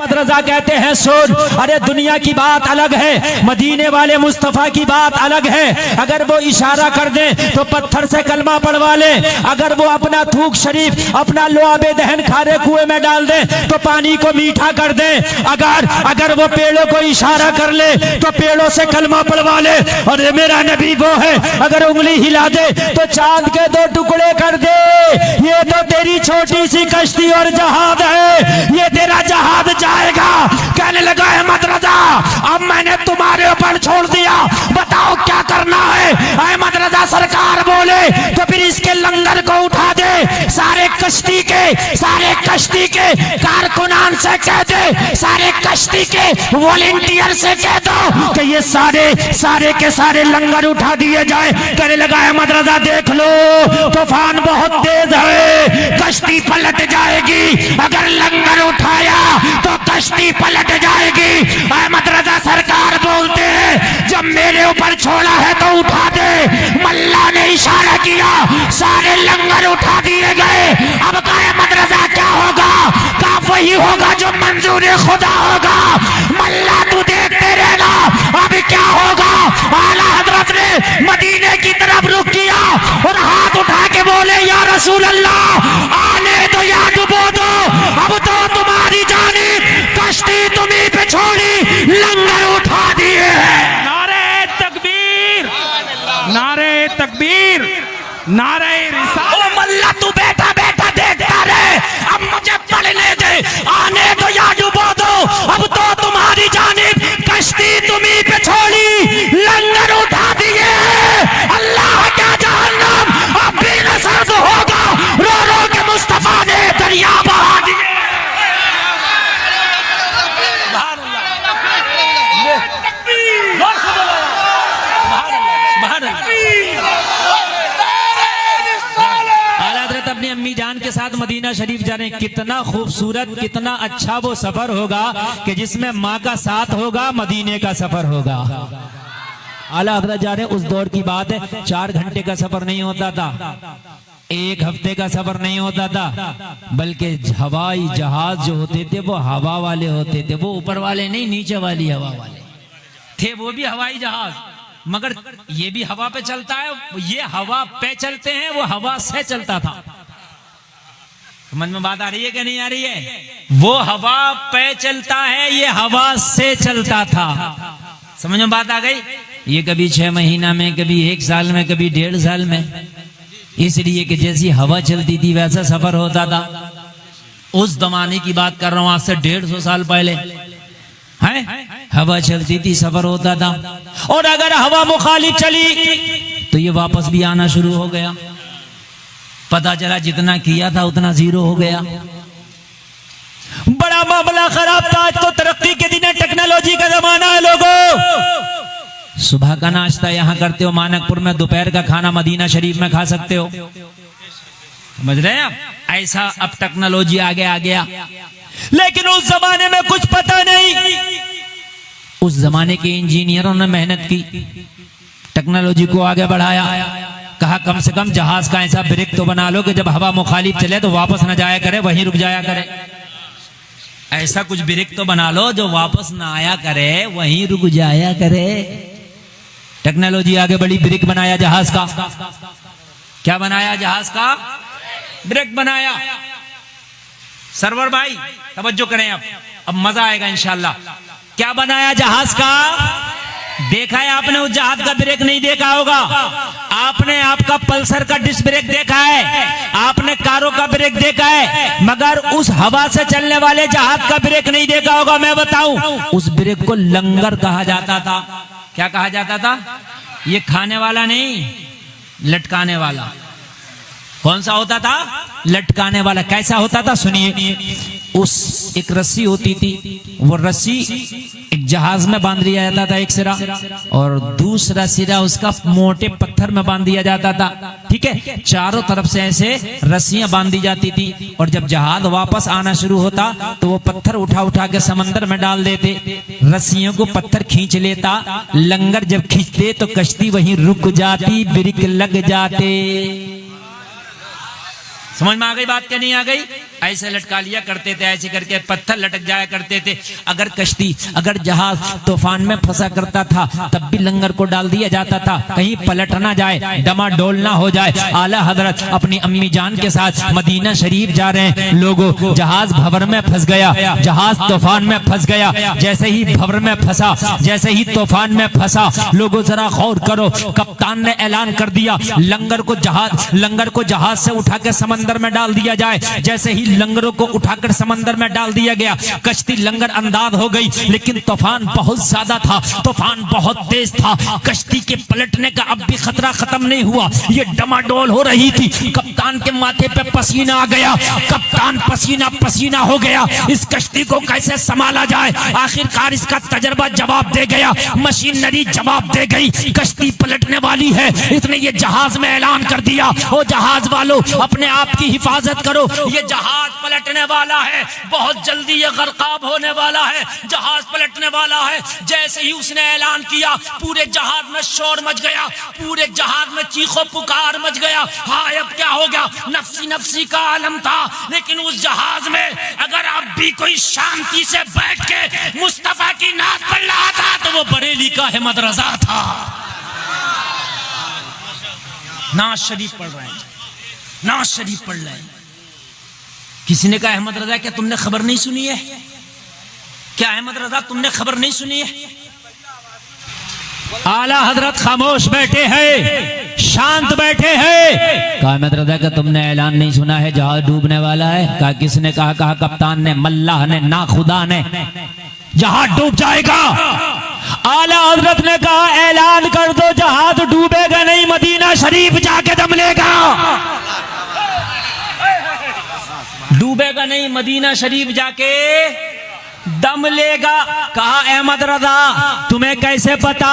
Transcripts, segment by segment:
अहमद रजा कहते हैं सुन, अरे दुनिया की बात अलग है, मदीने वाले मुस्तफा की बात अलग है। अगर वो इशारा कर दे तो पत्थर से कलमा पढ़वा ले, अगर वो अपना थूक शरीफ अपना लुआबे दहन खारे कुएं में डाल दे तो पानी को मीठा कर दे, अगर वो पेड़ों को इशारा कर ले तो पेड़ों से कलमा पढ़वा ले। और मेरा नबी वो है, अगर उंगली हिला दे तो चांद के 2 टुकड़े कर दे। ये तो तेरी छोटी सी कश्ती और जहाज है, ये तेरा जहाज जाएगा। कहने लगा अहमद रजा, अब मैंने तुम्हारे ऊपर छोड़ दिया, बताओ क्या करना है। अहमद रजा सरकार बोले तो फिर इसके लंगर को उठा दे, सारे कश्ती के कारकुनान से कह दे, सारे कश्ती के वॉलेंटियर से कह दो कि ये सारे के सारे लंगर उठा दिए जाए। कहने लगा अहमद रजा देख लो, तूफान बहुत तेज है, कश्ती पलट जाएगी, अगर लंगर उठाया तो कश्ती पलट जाएगी। अहमद रजा सरकार बोलते हैं जब मेरे ऊपर छोड़ा है तो उठा दे। मल्ला ने इशारा किया, सारे लंगर उठा दिए गए। अब का अहमद रजा क्या होगा, का वही होगा जो मंजूर खुदा होगा। मल्ला तू देखते रहना अब क्या होगा। आला हजरत ने मदीने की तरफ रुख किया और हाथ उठा के बोले या रसूल अल्लाह, आने दो या डुबो दो, अब तो तुम्हारी जानिब कश्ती तुम्हीं पे छोड़ी, लंगर उठा दिए हैं। नारे तकबीर, नारे तकबीर, नारे रिसालत। ओ मल्ला तू बैठा बैठा देखता रहे, अब मुझे पढ़ने दे। आने दो या डुबो दो, अब तो तुम्हारी जानिब कश्ती तुम्हीं पे छोड़ी, लंगर उठा दिए। अल्लाह का जहन्नम अब भी न सर्द होगा, रो रो के मुस्तफा ने दरिया बहा दिए। अपनी अम्मी जान के साथ मदीना शरीफ जा रहे हैं। कितना खूबसूरत, कितना अच्छा वो सफर होगा कि जिसमें माँ का साथ होगा, मदीने का सफर होगा। आला हजरत जा रहे हैं, उस दौर की बात है, 4 घंटे का सफर नहीं होता था, 1 हफ्ते का सफर नहीं होता था, बल्कि हवाई जहाज जो होते थे वो हवा वाले होते थे, वो ऊपर वाले नहीं, नीचे वाली हवा वाले थे। वो भी हवाई जहाज, मगर ये भी हवा पे चलता है, ये हवा पे चलते हैं, वो हवा से चलता था। समझ में बात आ रही है कि नहीं आ रही है। वो हवा पे चलता है, ये हवा से चलता था। समझ में बात आ गई। ये कभी 6 महीना में, कभी 1 साल में, कभी 1.5 साल में, इसलिए कि जैसी हवा चलती थी वैसा सफर होता था। उस जमाने की बात कर रहा हूं, आज से 150 साल पहले है, हवा चलती थी, सफर होता था। और अगर हवा मुखालिफ चली तो ये वापस भी आना शुरू हो गया। पता चला जितना किया था उतना 0 हो गया। बड़ा मामला खराब था। आज तो तरक्की के दिन है, टेक्नोलॉजी का जमाना है। लोगों, सुबह का नाश्ता यहाँ करते हो मानकपुर में, दोपहर का खाना मदीना शरीफ में खा सकते हो। समझ रहे हैं आप? ऐसा अब टेक्नोलॉजी आगे आ गया। लेकिन उस जमाने में कुछ पता नहीं। उस जमाने के इंजीनियरों ने मेहनत की, टेक्नोलॉजी को आगे बढ़ाया। कहा कम से कम जहाज का ऐसा ब्रेक तो बना लो कि जब हवा मुखालिफ चले तो वापस न जाया करे, वहीं रुक जाया करे। ऐसा कुछ ब्रेक तो बना लो जो वापस ना आया करे, वहीं रुक जाया करे। टेक्नोलॉजी आगे बढ़ी, ब्रेक बनाया जहाज का। क्या बनाया? जहाज का ब्रेक बनाया। सरवर भाई तवज्जो करें, अब मजा आएगा इंशाल्लाह। क्या बनाया? जहाज का। देखा है आपने उस जहाज का ब्रेक? नहीं देखा होगा। आपने आपका पल्सर का डिस्क ब्रेक देखा है, आपने कारों का ब्रेक देखा है, मगर उस हवा से चलने वाले जहाज का ब्रेक नहीं देखा होगा। मैं बताऊं, उस ब्रेक को लंगर कहा जाता था। क्या कहा जाता था? ये खाने वाला नहीं, लटकाने वाला। कौन सा होता था? लटकाने वाला। कैसा होता था? सुनिए, उस एक रस्सी होती थी, वो रस्सी एक जहाज में बांध दिया जाता था एक सिरा, और दूसरा सिरा उसका मोटे पत्थर में बांध दिया जाता था। ठीक है, चारों तरफ से ऐसे रस्सियां बांध दी जाती थी, और जब जहाज वापस आना शुरू होता तो वो पत्थर उठा उठा के समंदर में डाल देते। रस्सियों को पत्थर खींच लेता, लंगर जब खींचते तो कश्ती वहीं रुक जाती, ब्रेक लग जाते। समझ में आ गई बात? क्या नहीं आ गई? ऐसे लटका लिया करते थे, ऐसे करके पत्थर लटक जाया करते थे। अगर कश्ती, अगर जहाज तूफान में फंसा करता था तब भी लंगर को डाल दिया जाता था, कहीं पलट ना जाए, डमाडोल ना हो जाए। आला हजरत अपनी अम्मी जान के साथ मदीना शरीफ जा रहे हैं। लोगों, जहाज भंवर में फंस गया, जहाज तूफान में फंस गया। जैसे ही भंवर में फंसा, जैसे ही तूफान में फंसा, लोगों जरा गौर करो, कप्तान ने ऐलान कर दिया लंगर को जहाज से उठा के समंदर में डाल दिया जाए। जैसे ही लंगरों को उठाकर समंदर में डाल दिया गया, कश्ती लंगर अंदाज हो गई, लेकिन तूफान बहुत ज्यादा था, तूफान बहुत तेज था। कश्ती के पलटने का अब भी खतरा खत्म नहीं हुआ, ये डमाडोल हो रही थी। कप्तान के माथे पे पसीना आ गया, कप्तान पसीना पसीना हो गया। इस कश्ती को कैसे संभाला जाए? आखिरकार इसका तजर्बा जवाब दे गया, मशीनरी जवाब दे गई, कश्ती पलटने वाली है। इसने ये जहाज में ऐलान कर दिया, ओ जहाज वालों अपने आप की हिफाजत करो, ये जहाज पलटने वाला है, बहुत जल्दी ये गर्काब होने वाला है, जहाज पलटने वाला है। जैसे ही उसने ऐलान किया, पूरे जहाज में शोर मच गया, पूरे जहाज में चीखो पुकार मच गया। हाय अब क्या हो गया? नफ्सी नफ्सी का आलम था। लेकिन उस जहाज में अगर अब भी कोई शांति से बैठ के मुस्तफा की नात पढ़ रहा था तो वो बरेली का अहमद रजा था। नाज शरीफ पढ़ रहे हैं, नाज शरीफ पढ़ रहे हैं। किसी ने कहा अहमद रजा क्या तुमने खबर नहीं सुनी है? क्या अहमद रजा तुमने खबर नहीं सुनी है? आला हजरत खामोश बैठे हैं, शांत बैठे हैं। कहा अहमद रजा का तुमने ऐलान नहीं सुना है, जहाज डूबने वाला है? कहा किसने कहा? कहा कप्तान ने, मल्लाह ने, ना खुदा ने, जहाज डूब जाएगा। आला हजरत ने कहा ऐलान कर दो, जहाज डूबेगा नहीं, मदीना शरीफ जाके दम लेगा। डूबेगा नहीं, मदीना शरीफ जाके दम लेगा। कहा अहमद रजा तुम्हें कैसे पता?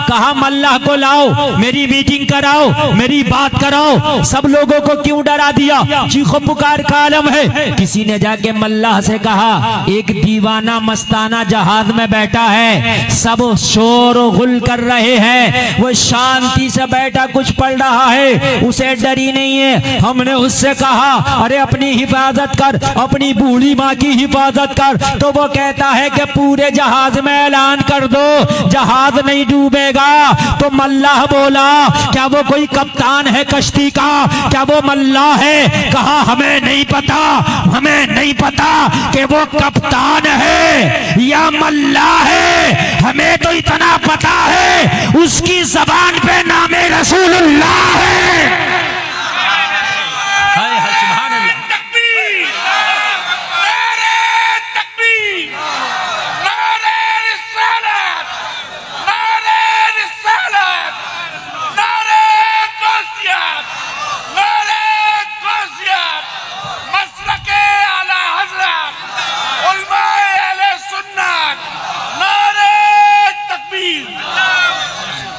कहा मल्लाह को लाओ, मेरी मीटिंग कराओ, मेरी बात कराओ। सब लोगों को क्यों डरा दिया? चीखो पुकार का आलम है। किसी ने जाके मल्लाह से कहा एक दीवाना मस्ताना जहाज में बैठा है, सब शोर गुल कर रहे हैं, वो शांति से बैठा कुछ पढ़ रहा है, उसे डर ही नहीं है। हमने उससे कहा अरे अपनी हिफाजत कर, अपनी बूढ़ी माँ की हिफाजत कर, तो वो कहता है कि पूरे जहाज में ऐलान कर दो जहाज नहीं डूबेगा। तो मल्लाह बोला क्या वो कोई कप्तान है कश्ती का? क्या वो मल्लाह है? कहा हमें नहीं पता, हमें नहीं पता कि वो कप्तान है या मल्लाह है, हमें तो इतना पता है उसकी जबान पे नामे रसूलुल्लाह है।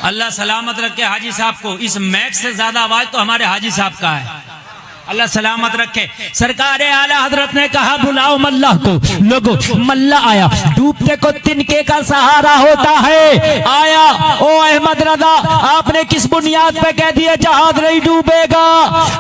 अल्लाह सलामत रखे हाजी साहब को। इस मैक से ज्यादा आवाज तो हमारे हाजी साहब का है, अल्लाह सलामत रखे। सरकार आला हजरत ने कहा बुलाओ मल्लाह को। लोगों, मल्लाह आया, डूबते को तिनके का सहारा होता है। आया, ओ अहमद रजा आपने किस बुनियाद पे कह दिया जहाज नहीं डूबेगा?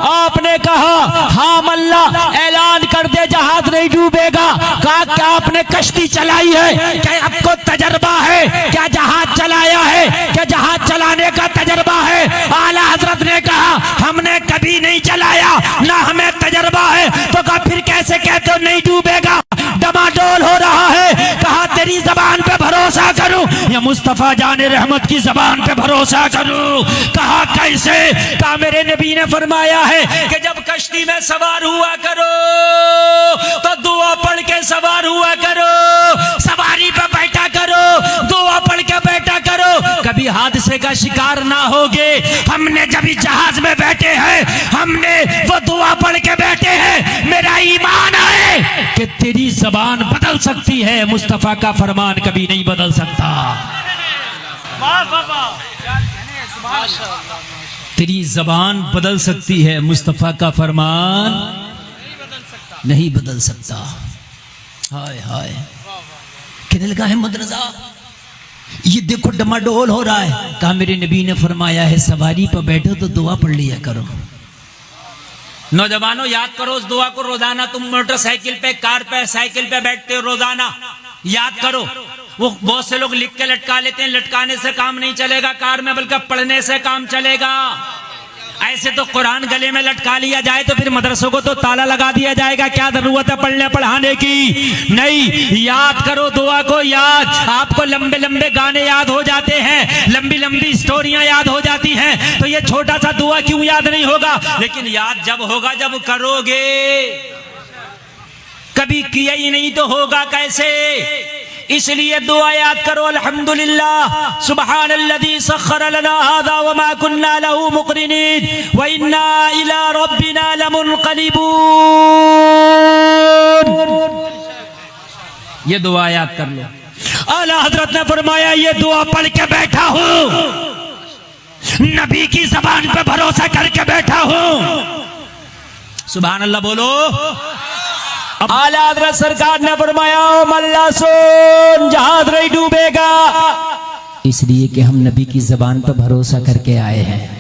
आपने कहा हाँ मल्लाह ऐलान कर दे जहाज नहीं डूबेगा। कहा क्या आपने कश्ती चलाई है? क्या आपको तजर्बा है? क्या जहाज चलाया है? क्या जहाज चलाने का तजर्बा है? आला हजरत ने कहा हमने कभी नहीं चलाया, ना हमें तजर्बा है। तो कहा फिर कैसे कहते हो नहीं डूबेगा? डमाडोल हो रहा है। कहा तेरी जबान पे भरोसा करूं या मुस्तफा जाने रहमत की जबान पे भरोसा करूं? कहा कैसे? कहा मेरे नबी ने फरमाया है कि जब कश्ती में सवार हुआ करो तो दुआ पढ़ के सवार हुआ करो, सवारी पे बैठा करो, दुआ पढ़ के बैठा करो, कभी हादसे का शिकार ना होगे। हमने जब इस जहाज में बैठे हैं हमने वो दुआ पढ़ के बैठे हैं। मेरा ईमान है कि तेरी जबान बदल सकती है, मुस्तफा का फरमान कभी नहीं बदल सकता। तेरी जबान बदल सकती है, मुस्तफा का फरमान नहीं बदल सकता। हाय हाय कहने लगा अहमद रजा ये देखो डमाडोल हो रहा है। कहा मेरे नबी ने फरमाया है सवारी पर बैठो तो दुआ पढ़ लिया करो। नौजवानों याद करो उस दुआ को रोजाना। तुम मोटरसाइकिल पे, कार पे, साइकिल पे बैठते हो, रोजाना याद करो। वो बहुत से लोग लिख के लटका लेते हैं, लटकाने से काम नहीं चलेगा कार में, बल्कि पढ़ने से काम चलेगा। ऐसे तो कुरान गले में लटका लिया जाए तो फिर मदरसों को तो ताला लगा दिया जाएगा। क्या जरूरत है पढ़ने पढ़ाने की? नहीं, याद करो दुआ को। याद, आपको लंबे लंबे गाने याद हो जाते हैं, लंबी लंबी स्टोरियां याद हो जाती हैं, तो ये छोटा सा दुआ क्यों याद नहीं होगा? लेकिन याद जब होगा जब करोगे। कभी किया ही नहीं तो होगा कैसे? इसलिए दुआ याद करो। अल्हम्दुलिल्लाह सुब्हानल्लज़ी सख्खर लना हाज़ा व मा कुन्ना लहू मुक़रिनीन व इन्ना इला रब्बिना लमुनक़लिबून। ये दुआ याद कर लो। आला हज़रत ने फरमाया ये दुआ पढ़ के बैठा हूं, नबी की ज़बान पे भरोसा करके बैठा हूं। सुभान अल्लाह बोलो। आला हज़रत सरकार ने फरमाया मल्ला सुन, जहाज नहीं डूबेगा, इसलिए कि हम नबी की जबान पर भरोसा करके आए हैं।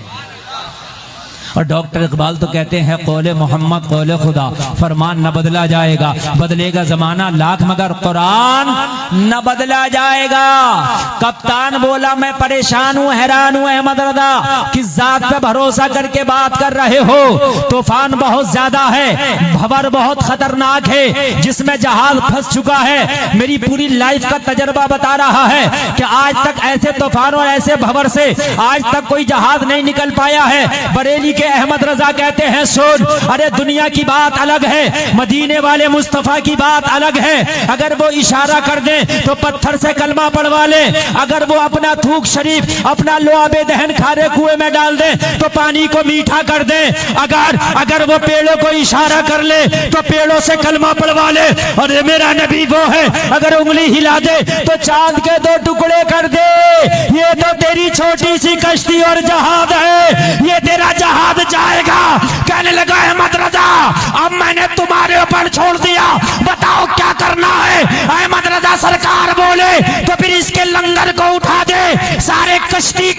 और डॉक्टर इकबाल तो कहते हैं कौले मोहम्मद कौले खुदा, फरमान न बदला जाएगा, बदलेगा जमाना लाख मगर कुरान न बदला जाएगा। कप्तान बोला मैं परेशान हूँ, हैरान हूँ अहमद रजा, किस जात पे भरोसा करके बात कर रहे हो? तूफान बहुत ज्यादा है, भंवर बहुत खतरनाक है, जिसमें जहाज फंस चुका है। मेरी पूरी लाइफ का तजर्बा बता रहा है कि आज तक ऐसे तूफान और ऐसे भंवर से आज तक कोई जहाज नहीं निकल पाया है। बरेली के अहमद रजा कहते हैं सुन, अरे दुनिया की बात अलग है, मदीने वाले मुस्तफा की बात अलग है। अगर वो इशारा कर दे तो पत्थर से कलमा पढ़वा ले, अगर वो अपना थूक शरीफ, अपना लोआबे दहन खारे कुएं में डाल दे तो पानी को मीठा कर दे। अगर वो पेड़ों को इशारा कर ले तो पेड़ों से कलमा पढ़वा ले। अरे मेरा नबी वो है, अगर उंगली हिला दे तो चांद के 2 टुकड़े कर दे। ये तो तेरी छोटी सी कश्ती और जहाज है, ये तेरा जहाज जाएगा। कहने लगा अहमद रजा अब मैंने तुम्हारे ऊपर छोड़ दिया, बताओ क्या करना है? अहमद रजा सरकार बोले तो फिर इसके लंगर को उठा दे, सारे कश्ती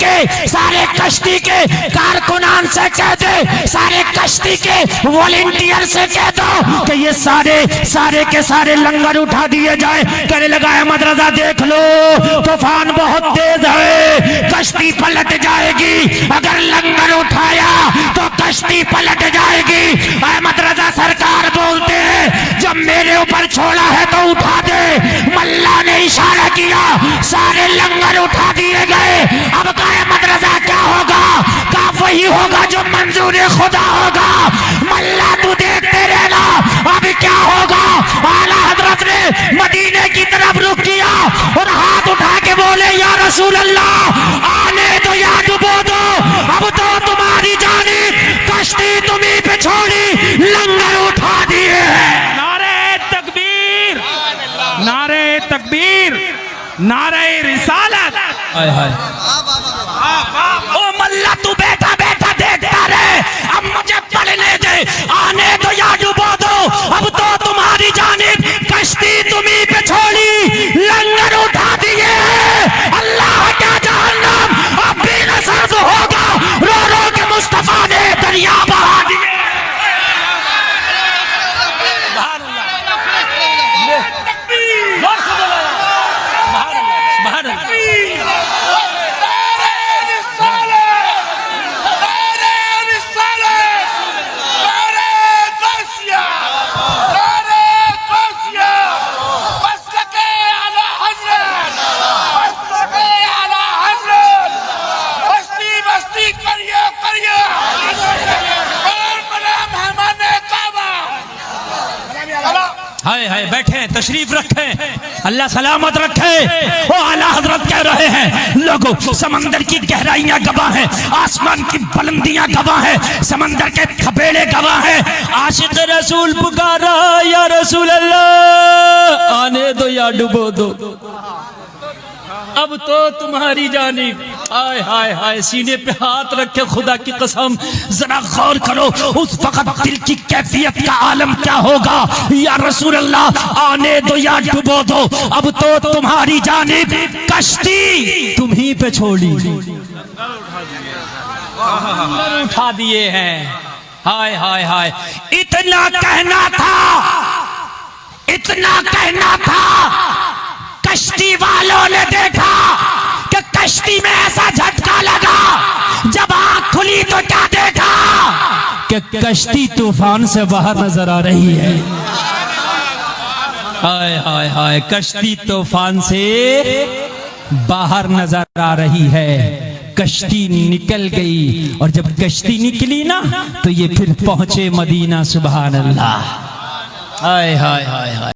के कारकुनान से कह दे, सारे कश्ती के वॉलंटियर से कह दो कि ये सारे के सारे लंगर उठा दिए जाए। कहने लगा अहमद रजा देख लो तूफान बहुत तेज है, कश्ती पलट जाएगी, अगर लंगर उठाया तो कश्ती पलट जाएगी। अहमद रजा सरकार बोलते हैं जब मेरे ऊपर छोड़ा है तो उठा दे। मल्ला ने इशारा किया, सारे लंगर उठा दिए गए। अब का अहमद रजा क्या होगा? का वही होगा जो मंजूर खुदा होगा। मल्ला तू देखते रहना अब क्या होगा। आला हजरत ने मदीने की तरफ रुख किया और हाथ उठा के बोले या रसूल अल्लाह आने दो या डुबो दो, अब तो तुम्हारी जानी कश्ती तुम्हीं पे छोड़ी, लंगर उठा दिए। नारे तकबीर, नारे तकबीर, नारे रिसालत। हाय हाय। ओ मल्ला तू बैठा बैठा देखता रहे, अब मुझे पढ़ने दे। आने दो या डुबो दो, अब तो तुम्हारी जानिब कश्ती तुम्हीं पे छोड़ी, लंगर उठा दिए। अल्लाह का जहन्नम अब भी न सर्द होगा, रो रो के मुस्तफा ने दरिया बहा दिए। हाय हाय, बैठे तशरीफ रखें, अल्लाह सलामत रखे। वो आला हजरत कह रहे हैं लोगों समंदर की गहराइयां गवाह है, आसमान की बुलंदियां गवाह है, समंदर के थपेड़े गवाह है। आशिक रसूल पुकारा या रसूल अल्लाह आने दो या डुबो दो, अब तो तुम्हारी जानिब। हाय हाय हाय, सीने पे हाथ रखे खुदा की कसम जरा गौर करो उस वक्त दिल की कैफियत का आलम क्या होगा। या रसूल अल्लाह आने दो या डुबो दो, अब तो तुम्हारी जानिब कश्ती तुम्हीं पे छोड़ी, उठा दिए हैं। हाय हाय हाय। इतना कहना था, कश्ती वालों ने देखा कि कश्ती में ऐसा झटका लगा, जब आंख खुली तो क्या देखा कि कश्ती तूफान से बाहर नजर आ रही है। हाय हाय हाय, कश्ती तूफान से बाहर नजर आ रही है। कश्ती निकल गई, और जब कश्ती निकली ना तो ये फिर पहुंचे मदीना। सुभान अल्लाह। हाय हाय हाय हाय।